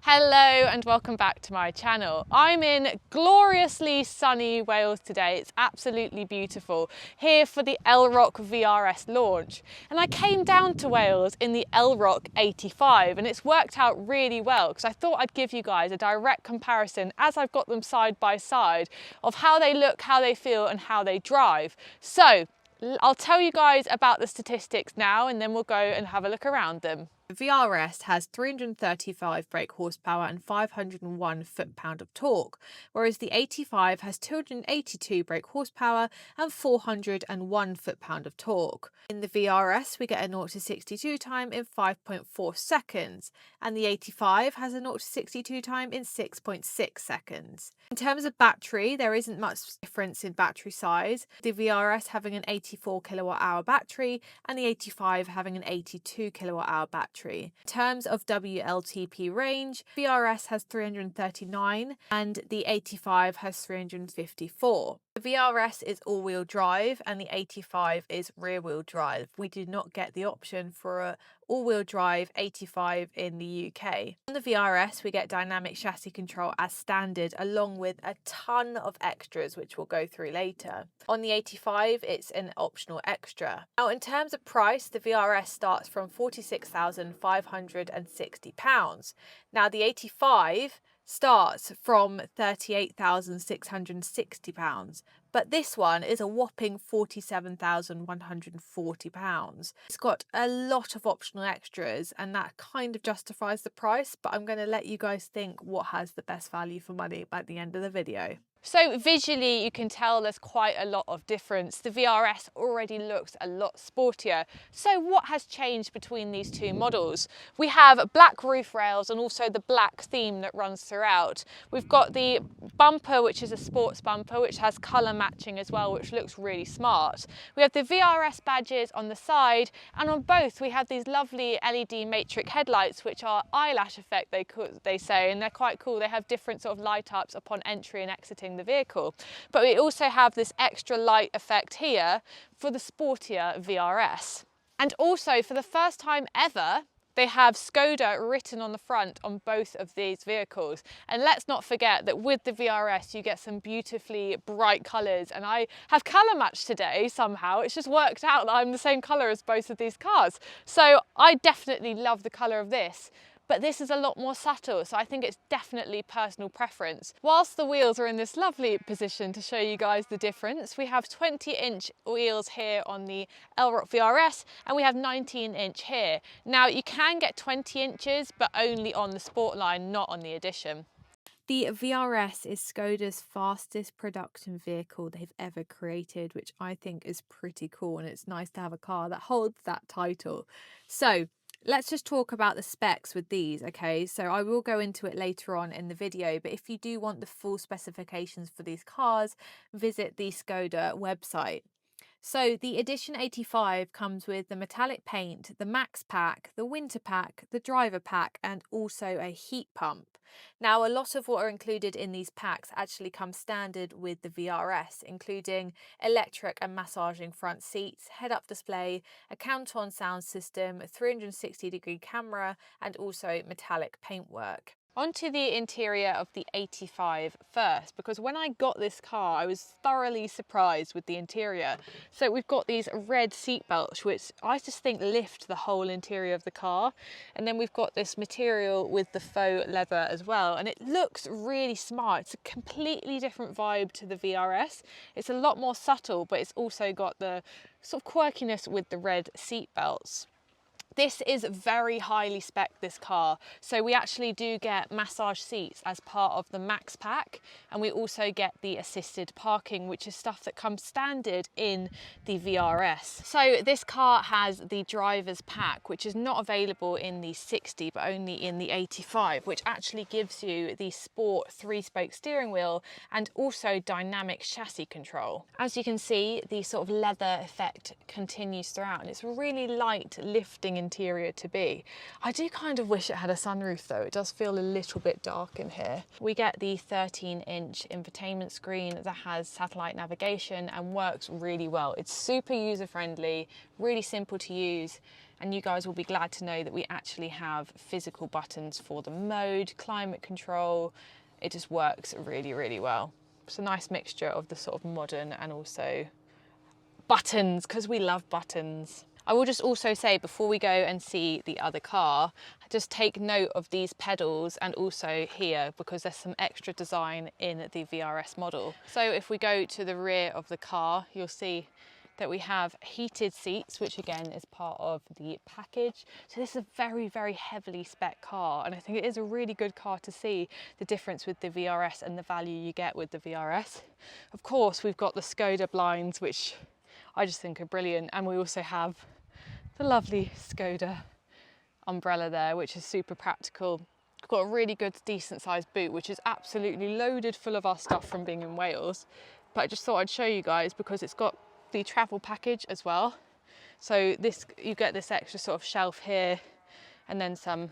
Hello and welcome back to my channel. I'm in gloriously sunny Wales today. It's absolutely beautiful here for the ELROQ VRS launch. And I came down to Wales in the ELROQ 85 and it's worked out really well because I thought I'd give you guys a direct comparison as I've got them side by side of how they look, how they feel and how they drive. So I'll tell you guys about the statistics now and then we'll go and have a look around them. The VRS has 335 brake horsepower and 501 foot-pound of torque, whereas the 85 has 282 brake horsepower and 401 foot-pound of torque. In the VRS, we get a 0 to 62 time in 5.4 seconds, and the 85 has a 0 to 62 time in 6.6 seconds. In terms of battery, there isn't much difference in battery size, the VRS having an 84 kilowatt-hour battery and the 85 having an 82 kilowatt-hour battery. In terms of WLTP range, VRS has 339 and the 85 has 354. The VRS is all-wheel drive and the 85 is rear-wheel drive. We did not get the option for a all-wheel drive 85 in the UK. On the VRS, we get dynamic chassis control as standard, along with a ton of extras, which we'll go through later. On the 85, it's an optional extra. Now, in terms of price, the VRS starts from £46,560. Now, the 85 starts from £38,660, but this one is a whopping £47,140. It's got a lot of optional extras and that kind of justifies the price, but I'm going to let you guys think what has the best value for money by the end of the video. So visually you can tell there's quite a lot of difference. The VRS already looks a lot sportier. So what has changed between these two models? We have black roof rails and also the black theme that runs throughout. We've got the bumper, which is a sports bumper, which has colour matching as well, which looks really smart. We have the VRS badges on the side, and on both we have these lovely LED matrix headlights, which are eyelash effect, they say, and they're quite cool. They have different sort of light ups upon entry and exiting the vehicle, but we also have this extra light effect here for the sportier VRS. And also, for the first time ever, they have SKODA written on the front on both of these vehicles. And let's not forget that with the VRS you get some beautifully bright colours, and I have colour matched today somehow. It's just worked out that I'm the same colour as both of these cars. So I definitely love the colour of this. But this is a lot more subtle, so I think it's definitely personal preference. Whilst the wheels are in this lovely position to show you guys the difference, we have 20-inch wheels here on the ELROQ VRS and we have 19-inch here. Now you can get 20 inches, but only on the Sport line, not on the Edition. The VRS is Skoda's fastest production vehicle they've ever created, which I think is pretty cool, and it's nice to have a car that holds that title. So let's just talk about the specs with these, okay? So I will go into it later on in the video, but if you do want the full specifications for these cars, visit the Skoda website. So the Edition 85 comes with the metallic paint, the Max Pack, the Winter Pack, the Driver Pack, and also a heat pump. Now, a lot of what are included in these packs actually come standard with the VRS, including electric and massaging front seats, head-up display, a count-on sound system, a 360-degree camera, and also metallic paintwork. Onto the interior of the 85 first, because when I got this car I was thoroughly surprised with the interior. So we've got these red seat belts, which I just think lift the whole interior of the car, and then we've got this material with the faux leather as well, and it looks really smart. It's a completely different vibe to the VRS. It's a lot more subtle, but it's also got the sort of quirkiness with the red seat belts. This is very highly spec, this car. So we actually do get massage seats as part of the Max Pack, and we also get the assisted parking, which is stuff that comes standard in the VRS. So this car has the driver's pack, which is not available in the 60, but only in the 85, which actually gives you the sport 3-spoke steering wheel and also dynamic chassis control. As you can see, the sort of leather effect continues throughout, and it's really light lifting interior to be. I do kind of wish it had a sunroof though. It does feel a little bit dark in here. We get the 13-inch infotainment screen that has satellite navigation and works really well. It's super user friendly, really simple to use. And you guys will be glad to know that we actually have physical buttons for the mode, climate control. It just works really, really well. It's a nice mixture of the sort of modern and also buttons, because we love buttons. I will just also say, before we go and see the other car, just take note of these pedals and also here, because there's some extra design in the VRS model. So if we go to the rear of the car, you'll see that we have heated seats, which again is part of the package. So this is a very, very heavily spec car, and I think it is a really good car to see the difference with the VRS and the value you get with the VRS. Of course, we've got the SKODA blinds, which I just think are brilliant, and we also have the lovely SKODA umbrella there, which is super practical. We've got a really good, decent sized boot, which is absolutely loaded full of our stuff from being in Wales. But I just thought I'd show you guys because it's got the travel package as well. So this, you get this extra sort of shelf here and then some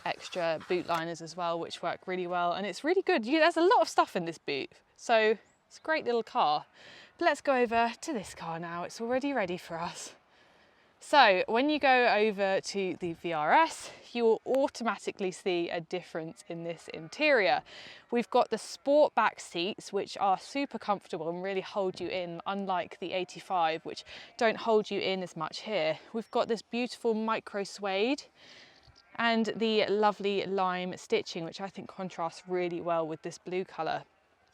extra boot liners as well, which work really well. And it's really good. There's a lot of stuff in this boot. So it's a great little car. But let's go over to this car now. It's already ready for us. So when you go over to the VRS, you will automatically see a difference in this interior. We've got the sport back seats, which are super comfortable and really hold you in, unlike the 85, which don't hold you in as much here. We've got this beautiful micro suede and the lovely lime stitching, which I think contrasts really well with this blue colour.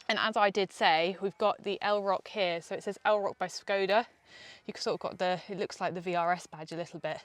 And as I did say, we've got the ELROQ here. So it says ELROQ by SKODA. You've sort of got the, it looks like the VRS badge a little bit.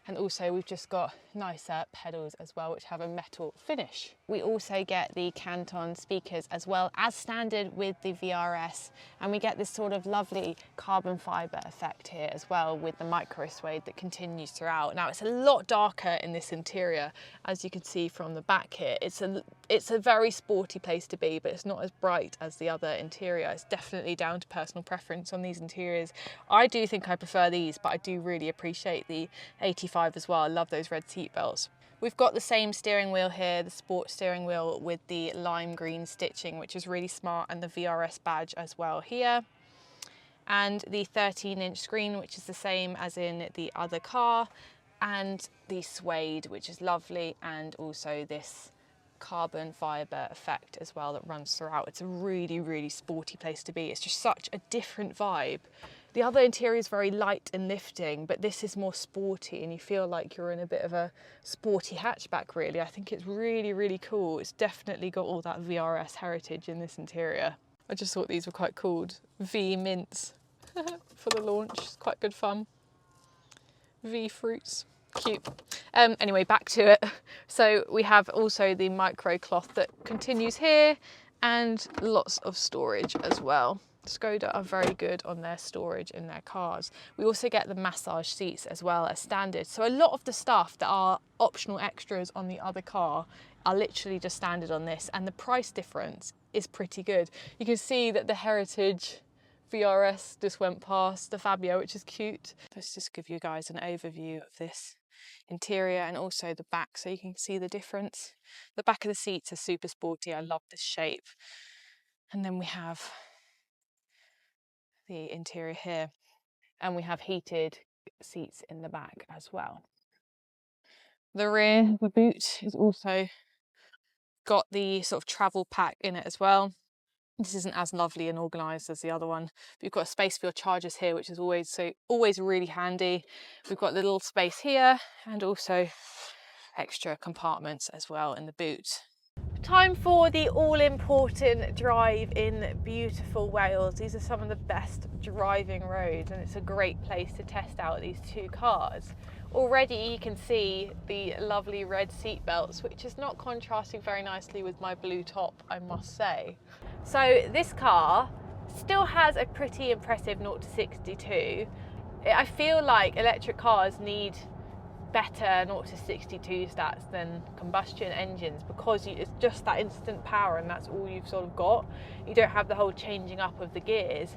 And also we've just got nicer pedals as well, which have a metal finish. We also get the Canton speakers as well as standard with the VRS. And we get this sort of lovely carbon fibre effect here as well with the micro suede that continues throughout. Now it's a lot darker in this interior, as you can see from the back here. It's a very sporty place to be, but it's not as bright as the other interior. It's definitely down to personal preference on these interiors. I do think I prefer these, but I do really appreciate the 85 as well. I love those red seat belts. We've got the same steering wheel here, the sport steering wheel with the lime green stitching, which is really smart, and the VRS badge as well here. And the 13-inch screen, which is the same as in the other car, and the suede, which is lovely, and also this carbon fibre effect as well that runs throughout. It's a really, really sporty place to be. It's just such a different vibe. The other interior is very light and lifting, but this is more sporty and you feel like you're in a bit of a sporty hatchback, really. I think it's really, really cool. It's definitely got all that VRS heritage in this interior. I just thought these were quite cool. V mints for the launch. It's quite good fun. V fruits. Cute. Anyway, back to it. So we have also the micro cloth that continues here and lots of storage as well. Skoda are very good on their storage in their cars. We also get the massage seats as well as standard. So a lot of the stuff that are optional extras on the other car are literally just standard on this, and the price difference is pretty good. You can see that the Heritage VRS just went past the Fabia, which is cute. Let's just give you guys an overview of this interior and also the back so you can see the difference. The back of the seats are super sporty. I love this shape. And then we have the interior here, and we have heated seats in the back as well. The rear, the boot, is also got the sort of travel pack in it as well. This isn't as lovely and organised as the other one. But you've got a space for your chargers here, which is always really handy. We've got the little space here and also extra compartments as well in the boot. Time for the all-important drive in beautiful Wales. These are some of the best driving roads, and it's a great place to test out these two cars. Already you can see the lovely red seat belts, which is not contrasting very nicely with my blue top, I must say. So this car still has a pretty impressive 0 to 62. I feel like electric cars need better 0 to 62 stats than combustion engines, because it's just that instant power and that's all you've sort of got. You don't have the whole changing up of the gears.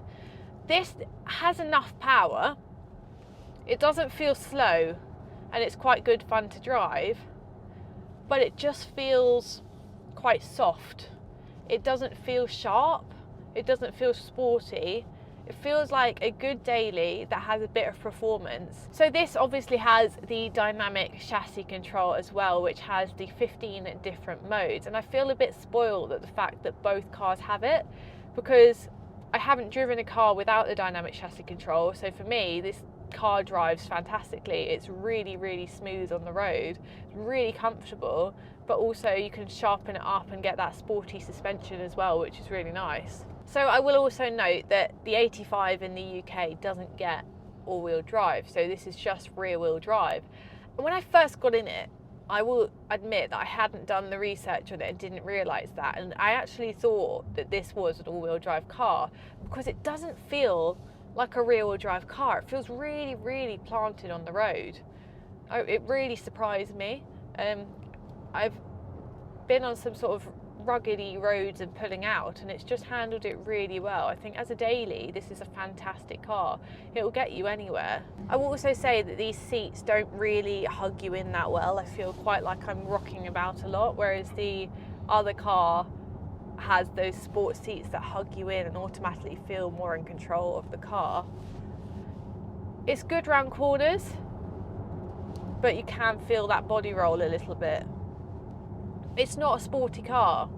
This has enough power. It doesn't feel slow and it's quite good fun to drive, but it just feels quite soft. It doesn't feel sharp. It doesn't feel sporty. It feels like a good daily that has a bit of performance. So this obviously has the dynamic chassis control as well, which has the 15 different modes. And I feel a bit spoiled at the fact that both cars have it, because I haven't driven a car without the dynamic chassis control. So for me, this car drives fantastically. It's really, really smooth on the road, really comfortable, but also you can sharpen it up and get that sporty suspension as well, which is really nice. So I will also note that the 85 in the UK doesn't get all-wheel drive, so this is just rear-wheel drive. And when I first got in it, I will admit that I hadn't done the research on it and didn't realise that, and I actually thought that this was an all-wheel drive car because it doesn't feel like a rear-wheel drive car. It feels really, really planted on the road. It really surprised me. I've been on some sort of ruggedy roads and pulling out, and it's just handled it really well. I think as a daily, this is a fantastic car. It will get you anywhere. I will also say that these seats don't really hug you in that well. I feel quite like I'm rocking about a lot, whereas the other car has those sports seats that hug you in and automatically feel more in control of the car. It's good round corners, but you can feel that body roll a little bit. It's not a sporty car.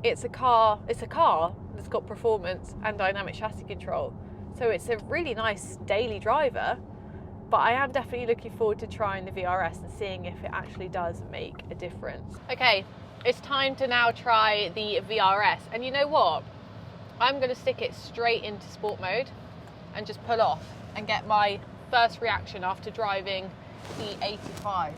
It's a car that's got performance and dynamic chassis control. So it's a really nice daily driver, but I am definitely looking forward to trying the VRS and seeing if it actually does make a difference. Okay, it's time to now try the VRS. And you know what? I'm going to stick it straight into sport mode and just pull off and get my first reaction after driving the 85.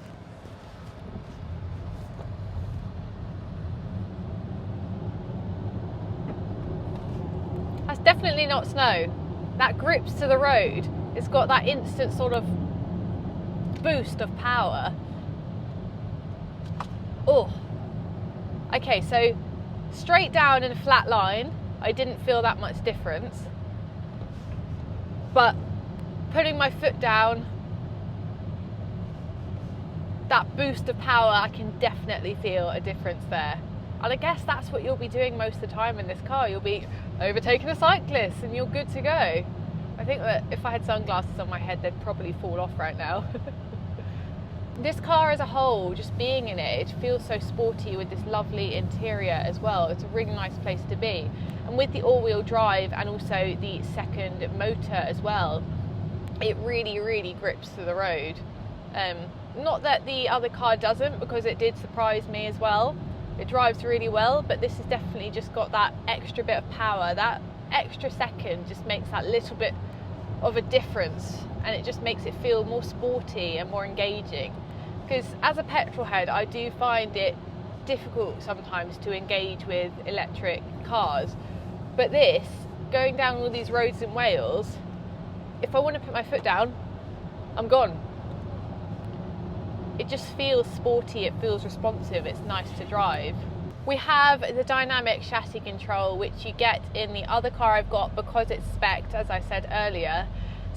That's definitely not snow. That grips to the road. It's got that instant sort of boost of power. Oh. Okay, so straight down in a flat line, I didn't feel that much difference. But putting my foot down, that boost of power, I can definitely feel a difference there. And I guess that's what you'll be doing most of the time in this car. You'll be overtaking a cyclist and you're good to go. I think that if I had sunglasses on my head, they'd probably fall off right now. This car as a whole, just being in it, it feels so sporty with this lovely interior as well. It's a really nice place to be. And with the all-wheel drive and also the second motor as well, it really, really grips to the road. Not that the other car doesn't, because it did surprise me as well. It drives really well, but this has definitely just got that extra bit of power. That extra second just makes that little bit of a difference, and it just makes it feel more sporty and more engaging. Because as a petrol head, I do find it difficult sometimes to engage with electric cars. But this, going down all these roads in Wales, if I want to put my foot down, I'm gone. It just feels sporty, it feels responsive, it's nice to drive. We have the dynamic chassis control, which you get in the other car I've got because it's spec'd, as I said earlier.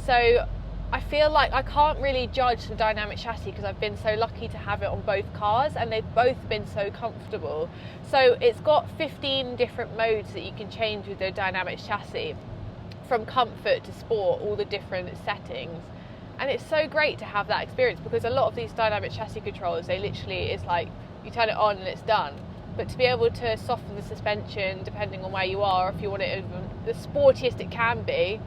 So I feel like I can't really judge the dynamic chassis because I've been so lucky to have it on both cars and they've both been so comfortable. So it's got 15 different modes that you can change with the dynamic chassis, from comfort to sport, all the different settings. And it's so great to have that experience, because a lot of these dynamic chassis controls, they literally, it's like you turn it on and it's done. But to be able to soften the suspension depending on where you are, if you want it even the sportiest it can be,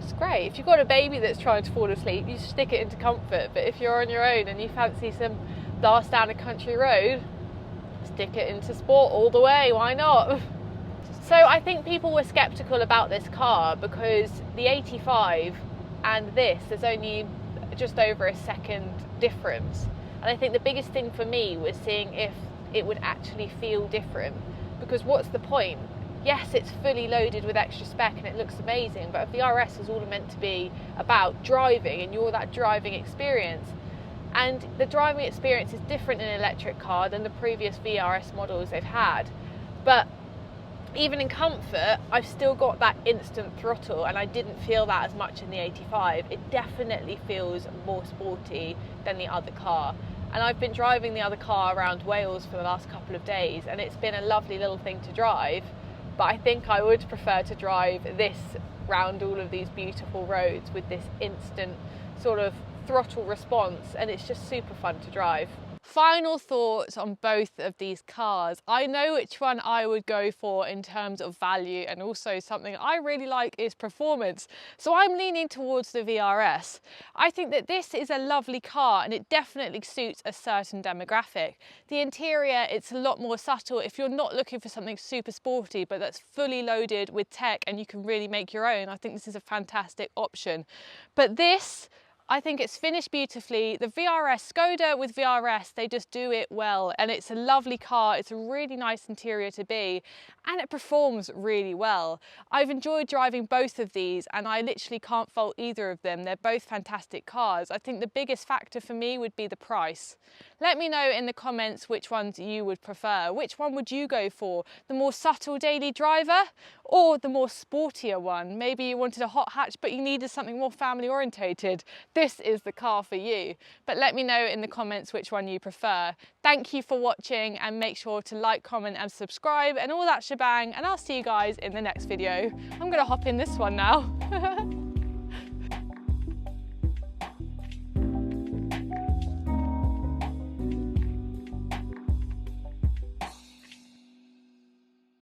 it's great. If you've got a baby that's trying to fall asleep, you stick it into comfort. But if you're on your own and you fancy some blast down a country road, stick it into sport all the way, why not? So I think people were skeptical about this car because the 85 and this, there's only just over a second difference. And I think the biggest thing for me was seeing if it would actually feel different, because what's the point? Yes, it's fully loaded with extra spec and it looks amazing, but if the RS is all meant to be about driving and you're that driving experience, and the driving experience is different in an electric car than the previous VRS models they've had, but even in comfort, I've still got that instant throttle, and I didn't feel that as much in the 85. It definitely feels more sporty than the other car. And I've been driving the other car around Wales for the last couple of days, and it's been a lovely little thing to drive. but I think I would prefer to drive this round all of these beautiful roads with this instant sort of throttle response, and it's just super fun to drive. Final thoughts on both of these cars. I know which one I would go for in terms of value, and also something I really like is performance. So I'm leaning towards the VRS. I think that this is a lovely car and it definitely suits a certain demographic. The interior, it's a lot more subtle if you're not looking for something super sporty, but that's fully loaded with tech and you can really make your own. I think this is a fantastic option. But this, I think it's finished beautifully. The VRS, Skoda with VRS, they just do it well, and it's a lovely car. It's a really nice interior to be, and it performs really well. I've enjoyed driving both of these, and I literally can't fault either of them. They're both fantastic cars. I think the biggest factor for me would be the price. Let me know in the comments which ones you would prefer. Which one would you go for? The more subtle daily driver or the more sportier one? Maybe you wanted a hot hatch but you needed something more family orientated. This is the car for you. But let me know in the comments which one you prefer. Thank you for watching, and make sure to like, comment and subscribe and all that shebang, and I'll see you guys in the next video. I'm gonna hop in this one now.